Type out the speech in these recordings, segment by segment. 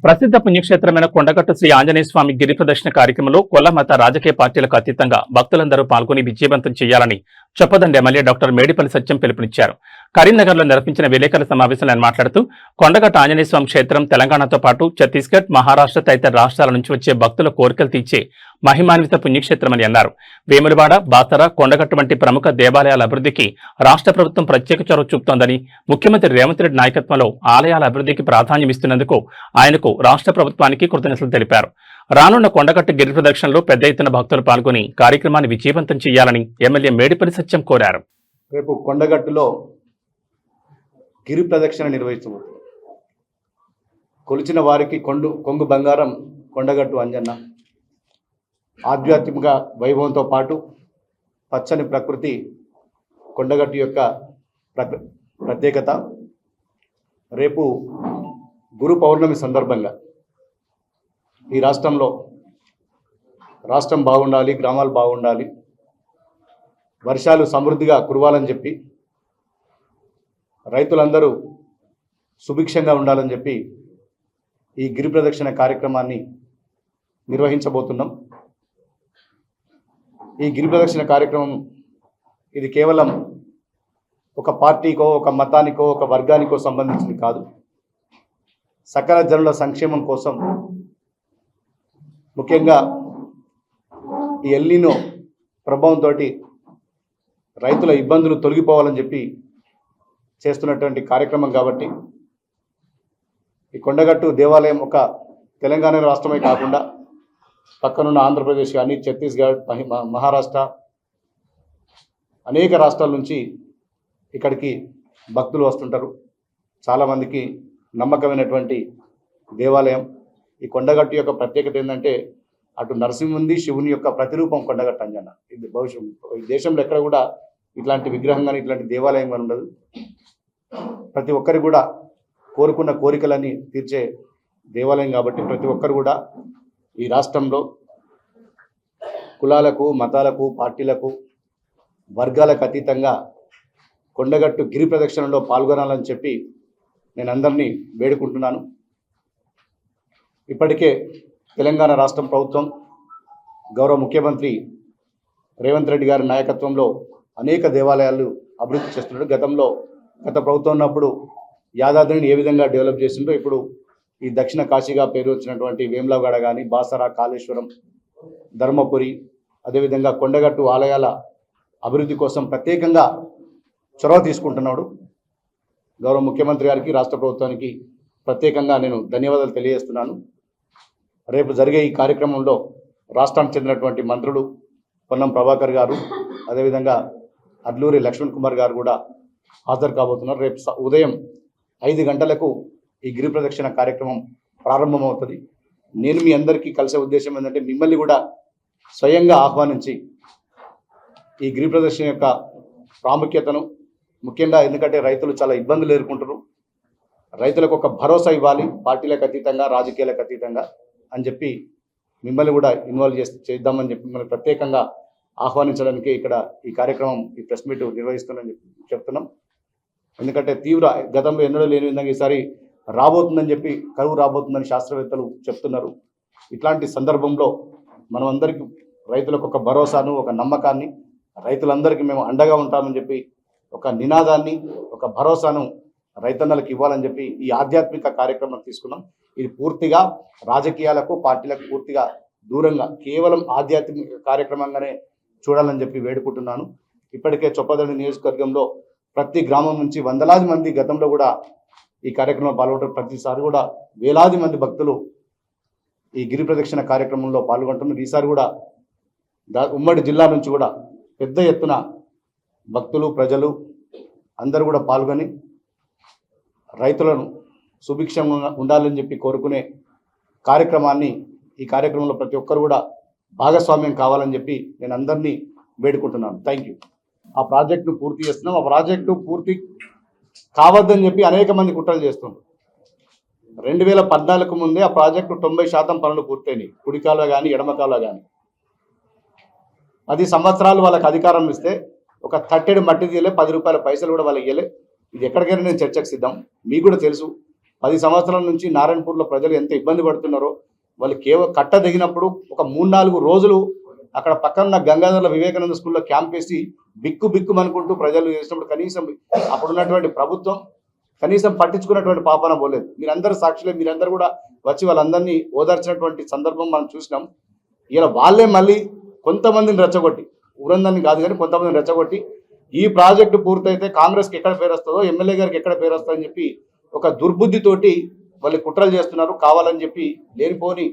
ప్రసిద్ధ పుణ్యక్షేత్రమైన కొండగట్టు శ్రీ ఆంజనేయ స్వామి గిరి ప్రదర్శన కార్యక్రమంలో కుల మత రాజకీయ పార్టీలకు అతీతంగా భక్తులందరూ పాల్గొని విజయవంతం చేయాలని చొప్పదండి ఎమ్మెల్యే డాక్టర్ మేడిపల్లి సత్యం పిలుపునిచ్చారు. కరీంనగర్లో నిర్వహించిన విలేకరుల సమావేశంలో ఆయన మాట్లాడుతూ కొండగట్టు ఆంజనేయ స్వామి క్షేత్రం తెలంగాణతో పాటు ఛత్తీస్గఢ్, మహారాష్ట్ర తదితర రాష్ట్రాల నుంచి వచ్చే భక్తుల కోరికలు తీర్చే మహిమాన్విత పుణ్యక్షేత్రమని అన్నారు. వేములవాడ, బాసర, కొండగట్టు వంటి ప్రముఖ దేవాలయాల అభివృద్ధికి రాష్ట్ర ప్రభుత్వం ప్రత్యేక చొరవ చూపుతోందని, ముఖ్యమంత్రి రేవంత్ రెడ్డి నాయకత్వంలో ఆలయాల అభివృద్ధికి ప్రాధాన్యమిస్తున్నందుకు ఆయనకు రాష్ట్ర ప్రభుత్వానికి కృతజ్ఞతలు తెలిపారు. రానున్న కొండగట్టు గిరి ప్రదక్షిణలో పెద్ద ఎత్తున భక్తులు పాల్గొని కార్యక్రమాన్ని విజయవంతం చేయాలని ఎమ్మెల్యే మేడిపల్లి సత్యం కోరారు. రేపు కొండగట్టులో గిరి ప్రదక్షిణ నిర్వహించబోతుంది. కొలిచిన వారికి కొంగు బంగారం కొండగట్టు అంజన్న. ఆధ్యాత్మిక వైభవంతో పాటు పచ్చని ప్రకృతి కొండగట్టు యొక్క ప్రత్యేకత. రేపు గురు పౌర్ణమి సందర్భంగా ఈ రాష్ట్రం బాగుండాలి, గ్రామాలు బాగుండాలి, వర్షాలు సమృద్ధిగా కురవాలని చెప్పి, రైతులందరూ సుభిక్షంగా ఉండాలని చెప్పి ఈ గిరి ప్రదక్షిణ కార్యక్రమాన్ని నిర్వహించబోతున్నాం. ఈ గిరి ప్రదక్షిణ కార్యక్రమం ఇది కేవలం ఒక పార్టీకో, ఒక మతానికో, ఒక వర్గానికో సంబంధించింది కాదు. సకల జనుల సంక్షేమం కోసం, ముఖ్యంగా ఈ ఎల్నినో ప్రభావంతో రైతుల ఇబ్బందులు తొలగిపోవాలని చెప్పి చేస్తున్నటువంటి కార్యక్రమం కాబట్టి ఈ కొండగట్టు దేవాలయం ఒక తెలంగాణ రాష్ట్రమే కాకుండా పక్కనున్న ఆంధ్రప్రదేశ్ కానీ, ఛత్తీస్గఢ్, మహారాష్ట్ర అనేక రాష్ట్రాల నుంచి ఇక్కడికి భక్తులు వస్తుంటారు. చాలామందికి నమ్మకమైనటువంటి దేవాలయం. ఈ కొండగట్టు యొక్క ప్రత్యేకత ఏంటంటే అటు నరసింహుంది, శివుని యొక్క ప్రతిరూపం కొండగట్టు అంజన్న. ఇది ఈ దేశంలో ఎక్కడ కూడా ఇట్లాంటి విగ్రహం కానీ, ఇట్లాంటి దేవాలయం కానీ ఉండదు. ప్రతి ఒక్కరు కూడా కోరుకున్న కోరికలని తీర్చే దేవాలయం కాబట్టి ప్రతి ఒక్కరు కూడా ఈ రాష్ట్రంలో కులాలకు, మతాలకు, పార్టీలకు, వర్గాలకు అతీతంగా కొండగట్టు గిరి ప్రదక్షిణలో పాల్గొనాలని చెప్పి నేను అందరినీ వేడుకుంటున్నాను. ఇప్పటికే తెలంగాణ రాష్ట్ర ప్రభుత్వం, గౌరవ ముఖ్యమంత్రి రేవంత్ రెడ్డి గారి నాయకత్వంలో అనేక దేవాలయాలు అభివృద్ధి చేస్తున్నారు. గత ప్రభుత్వం ఉన్నప్పుడు యాదాద్రిని ఏ విధంగా డెవలప్ చేసిందో ఇప్పుడు ఈ దక్షిణ కాశీగా పేరు వచ్చినటువంటి వేములవాడ కానీ, బాసర, కాళేశ్వరం, ధర్మపురి, అదేవిధంగా కొండగట్టు ఆలయాల అభివృద్ధి కోసం ప్రత్యేకంగా చొరవ తీసుకుంటున్నాడు. గౌరవ ముఖ్యమంత్రి గారికి, రాష్ట్ర ప్రభుత్వానికి ప్రత్యేకంగా నేను ధన్యవాదాలు తెలియజేస్తున్నాను. రేపు జరిగే ఈ కార్యక్రమంలో రాష్ట్రానికి చెందినటువంటి మంత్రులు పొన్నం ప్రభాకర్ గారు, అదేవిధంగా అడ్లూరి లక్ష్మణ్ కుమార్ గారు కూడా హాజరు కాబోతున్నారు. రేపు ఉదయం 5 గంటలకు ఈ గిరి ప్రదక్షిణ కార్యక్రమం ప్రారంభమవుతుంది. నేను మీ అందరికీ కలిసే ఉద్దేశం ఏంటంటే మిమ్మల్ని కూడా స్వయంగా ఆహ్వానించి ఈ గిరి ప్రదక్షిణ యొక్క ప్రాముఖ్యతను, ముఖ్యంగా ఎందుకంటే రైతులు చాలా ఇబ్బందులు ఎదుర్కొంటారు, రైతులకు ఒక భరోసా ఇవ్వాలి, పార్టీలకు అతీతంగా, రాజకీయాలకు అతీతంగా అని చెప్పి మిమ్మల్ని కూడా ఇన్వాల్వ్ చేద్దామని చెప్పి మిమ్మల్ని ప్రత్యేకంగా ఆహ్వానించడానికి ఇక్కడ ఈ కార్యక్రమం, ఈ ప్రెస్ మీట్ నిర్వహిస్తుందని చెప్తున్నాం. ఎందుకంటే గతంలో ఎన్నడూ లేని విధంగా ఈసారి రాబోతుందని చెప్పి, కరువు రాబోతుందని శాస్త్రవేత్తలు చెప్తున్నారు. ఇట్లాంటి సందర్భంలో మనం అందరికీ రైతులకు ఒక భరోసాను, ఒక నమ్మకాన్ని, రైతులందరికీ మేము అండగా ఉంటామని చెప్పి ఒక నినాదాన్ని, ఒక భరోసాను రైతన్నలకు ఇవ్వాలని చెప్పి ఈ ఆధ్యాత్మిక కార్యక్రమం తీసుకున్నాం. ఇది పూర్తిగా రాజకీయాలకు, పార్టీలకు పూర్తిగా దూరంగా కేవలం ఆధ్యాత్మిక కార్యక్రమంగానే చూడాలని చెప్పి వేడుకుంటున్నాను. ఇప్పటికే చొప్పదండి నియోజకవర్గంలో ప్రతి గ్రామం నుంచి వందలాది మంది గతంలో కూడా ఈ కార్యక్రమంలో పాల్గొంటారు. ప్రతిసారి కూడా వేలాది మంది భక్తులు ఈ గిరి ప్రదక్షిణ కార్యక్రమంలో పాల్గొంటున్నారు. ఈసారి కూడా ఉమ్మడి జిల్లా నుంచి కూడా పెద్ద ఎత్తున భక్తులు, ప్రజలు అందరూ కూడా పాల్గొని రైతులను సుభిక్షంగా ఉండాలని చెప్పి కోరుకునే కార్యక్రమాన్ని, ఈ కార్యక్రమంలో ప్రతి ఒక్కరు కూడా భాగస్వామ్యం కావాలని చెప్పి నేను అందరినీ వేడుకుంటున్నాను. Thank you. ఆ ప్రాజెక్టును పూర్తి చేస్తున్నాం. ఆ ప్రాజెక్టు పూర్తి కావద్దని చెప్పి అనేక మంది కుట్రలు చేస్తున్నారు. 2014 ముందే ఆ ప్రాజెక్టు 90% పనులు పూర్తయినాయి. కుడి కాలువ కానీ, ఎడమ కాలువ కానీ. 10 సంవత్సరాలు వాళ్ళకి అధికారం ఇస్తే ఒక తట్టెడు మట్టి తీయలే, 10 రూపాయల పైసలు కూడా వాళ్ళకి ఇవ్వలే. ఇది ఎక్కడికైనా నేను చర్చకు సిద్ధం. మీకు కూడా తెలుసు 10 సంవత్సరాల నుంచి నారాయణపూర్లో ప్రజలు ఎంత ఇబ్బంది పడుతున్నారో, వాళ్ళు కేవలం కట్ట దిగినప్పుడు ఒక 3-4 రోజులు అక్కడ పక్కన గంగాధర వివేకానంద స్కూల్లో క్యాంప్ వేసి బిక్కు అనుకుంటూ ప్రజలు చేసినప్పుడు కనీసం అప్పుడున్నటువంటి ప్రభుత్వం కనీసం పట్టించుకున్నటువంటి పాపాన పోలేదు. మీరందరూ సాక్షులే, మీరందరూ కూడా వచ్చి వాళ్ళందరినీ ఓదార్చినటువంటి సందర్భం మనం చూసినాం. ఇలా వాళ్ళే మళ్ళీ కొంతమందిని రెచ్చగొట్టి, ఊరందరినీ కాదు కానీ కొంతమందిని రెచ్చగొట్టి ఈ ప్రాజెక్టు పూర్తయితే కాంగ్రెస్కి ఎక్కడ పేరు వస్తుందో, ఎమ్మెల్యే గారికి ఎక్కడ పేరు వస్తుందో అని చెప్పి ఒక దుర్బుద్ధితోటి వాళ్ళు కుట్రలు చేస్తున్నారు. కావాలని చెప్పి లేనిపోని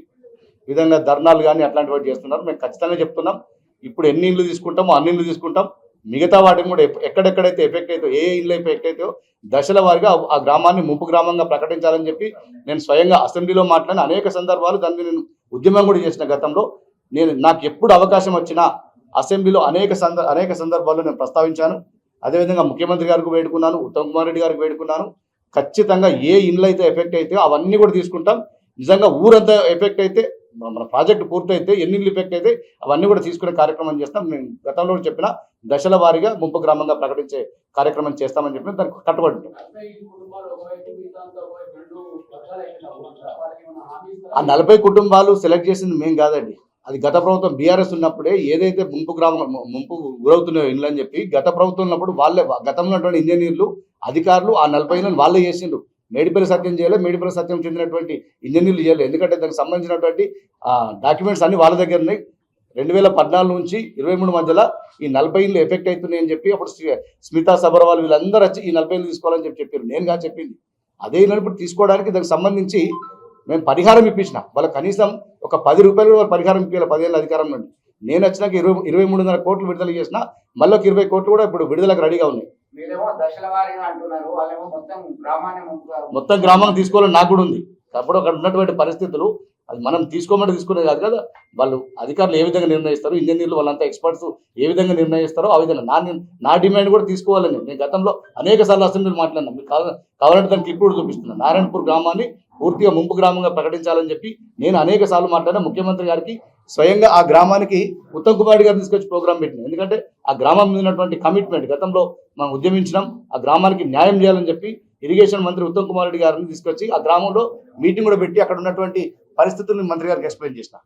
విధంగా ధర్నాలు కానీ అట్లాంటివి చేస్తున్నారు. మేము ఖచ్చితంగా చెప్తున్నాం, ఇప్పుడు ఎన్ని ఇళ్ళు తీసుకుంటామో అన్ని ఇళ్ళు తీసుకుంటాం. మిగతా వాటిని కూడా ఎక్కడెక్కడైతే ఎఫెక్ట్ అవుతాయో, ఏ ఇళ్ళు ఎఫెక్ట్ అవుతాయో దశల వారిగా ఆ గ్రామాన్ని ముంపు గ్రామంగా ప్రకటించాలని చెప్పి నేను స్వయంగా అసెంబ్లీలో మాట్లాడిన అనేక సందర్భాలు, దాన్ని నేను ఉద్యమం కూడా చేసిన గతంలో. నాకు ఎప్పుడు అవకాశం వచ్చినా అసెంబ్లీలో అనేక సందర్భాల్లో నేను ప్రస్తావించాను. అదేవిధంగా ముఖ్యమంత్రి గారికి వేడుకున్నాను, ఉత్తమ్ కుమార్ రెడ్డి గారికి వేడుకున్నాను. ఖచ్చితంగా ఏ ఇండ్లు అయితే ఎఫెక్ట్ అయితే అవన్నీ కూడా తీసుకుంటాం. నిజంగా ఊరంతా ఎఫెక్ట్ అయితే, మన ప్రాజెక్టు పూర్తయితే ఎన్ని ఇళ్ళు ఎఫెక్ట్ అయితే అవన్నీ కూడా తీసుకునే కార్యక్రమం చేస్తాం. నేను గతంలో చెప్పిన దశల వారీగా ముంపు గ్రామంగా ప్రకటించే కార్యక్రమం చేస్తామని చెప్పి దానికి కట్టుబడి ఉంటాం. ఆ 40 కుటుంబాలు సెలెక్ట్ చేసింది మేము కాదండి, అది గత ప్రభుత్వం బీఆర్ఎస్ ఉన్నప్పుడే ఏదైతే ముంపు గురవుతున్నాయో ఇండ్లు అని చెప్పి గత ప్రభుత్వం ఉన్నప్పుడు వాళ్ళే, గతంలో ఉన్నటువంటి ఇంజనీర్లు అధికారులు ఆ 40 వాళ్ళే చేసిండ్రు. మేడిపల్లి సత్యం చేయలేదు, మేడిపల్లి సత్యం చెందినటువంటి ఇంజనీర్లు చేయలేదు. ఎందుకంటే దానికి సంబంధించినటువంటి డాక్యుమెంట్స్ అన్ని వాళ్ళ దగ్గర ఉన్నాయి. 2014 నుంచి 23 మధ్యలో ఈ 40 ఇళ్ళు ఎఫెక్ట్ అవుతున్నాయని చెప్పి అప్పుడు స్మితా సబర్వాల్ వీళ్ళందరూ వచ్చి ఈ 40 ఇళ్ళు తీసుకోవాలని చెప్పారు. నేను కాదు చెప్పింది. అదే ఇళ్ళు ఇప్పుడు తీసుకోవడానికి దానికి సంబంధించి మేము పరిహారం ఇప్పించిన వాళ్ళకి కనీసం ఒక 10 రూపాయలు పరిహారం ఇప్పించాలి 10 ఏళ్ళ అధికారం నుండి. నేను వచ్చినాక 23.5 కోట్లు విడుదల చేసిన, మళ్ళీ 20 కోట్లు కూడా ఇప్పుడు విడుదలకు రెడీగా ఉన్నాయి. మొత్తం గ్రామాన్ని తీసుకోవాలని నాకు కూడా ఉంది. అప్పుడు అక్కడ ఉన్నటువంటి పరిస్థితులు అది మనం తీసుకునేది కాదు కదా, వాళ్ళు అధికారులు ఏ విధంగా నిర్ణయిస్తారు, ఇంజనీర్లు వాళ్ళంతా ఎక్స్పర్ట్స్ ఏ విధంగా నిర్ణయిస్తారో ఆ విధంగా నా డిమాండ్ కూడా తీసుకోవాలని నేను గతంలో అనేక సార్లు అసెంబ్లీలో మాట్లాడినా. మీకు కావాలంటే దానికి క్లిప్ కూడా చూపిస్తున్నాను. నారాయణపూర్ గ్రామాన్ని పూర్తిగా ముంపు గ్రామంగా ప్రకటించాలని చెప్పి నేను అనేక సార్లు మాట్లాడినా. ముఖ్యమంత్రి గారికి స్వయంగా ఆ గ్రామానికి ఉత్తమ్ కుమార్ రెడ్డి గారిని తీసుకొచ్చి ప్రోగ్రాం పెట్టినాం. ఎందుకంటే ఆ గ్రామం మీద ఉన్నటువంటి కమిట్మెంట్ గతంలో మనం ఉద్యమించినాం. ఆ గ్రామానికి న్యాయం చేయాలని చెప్పి ఇరిగేషన్ మంత్రి ఉత్తమ్ కుమార్ రెడ్డి గారిని తీసుకొచ్చి ఆ గ్రామంలో మీటింగ్ కూడా పెట్టి అక్కడ ఉన్నటువంటి పరిస్థితులను మంత్రి గారికి ఎక్స్ప్లెయిన్ చేసిన.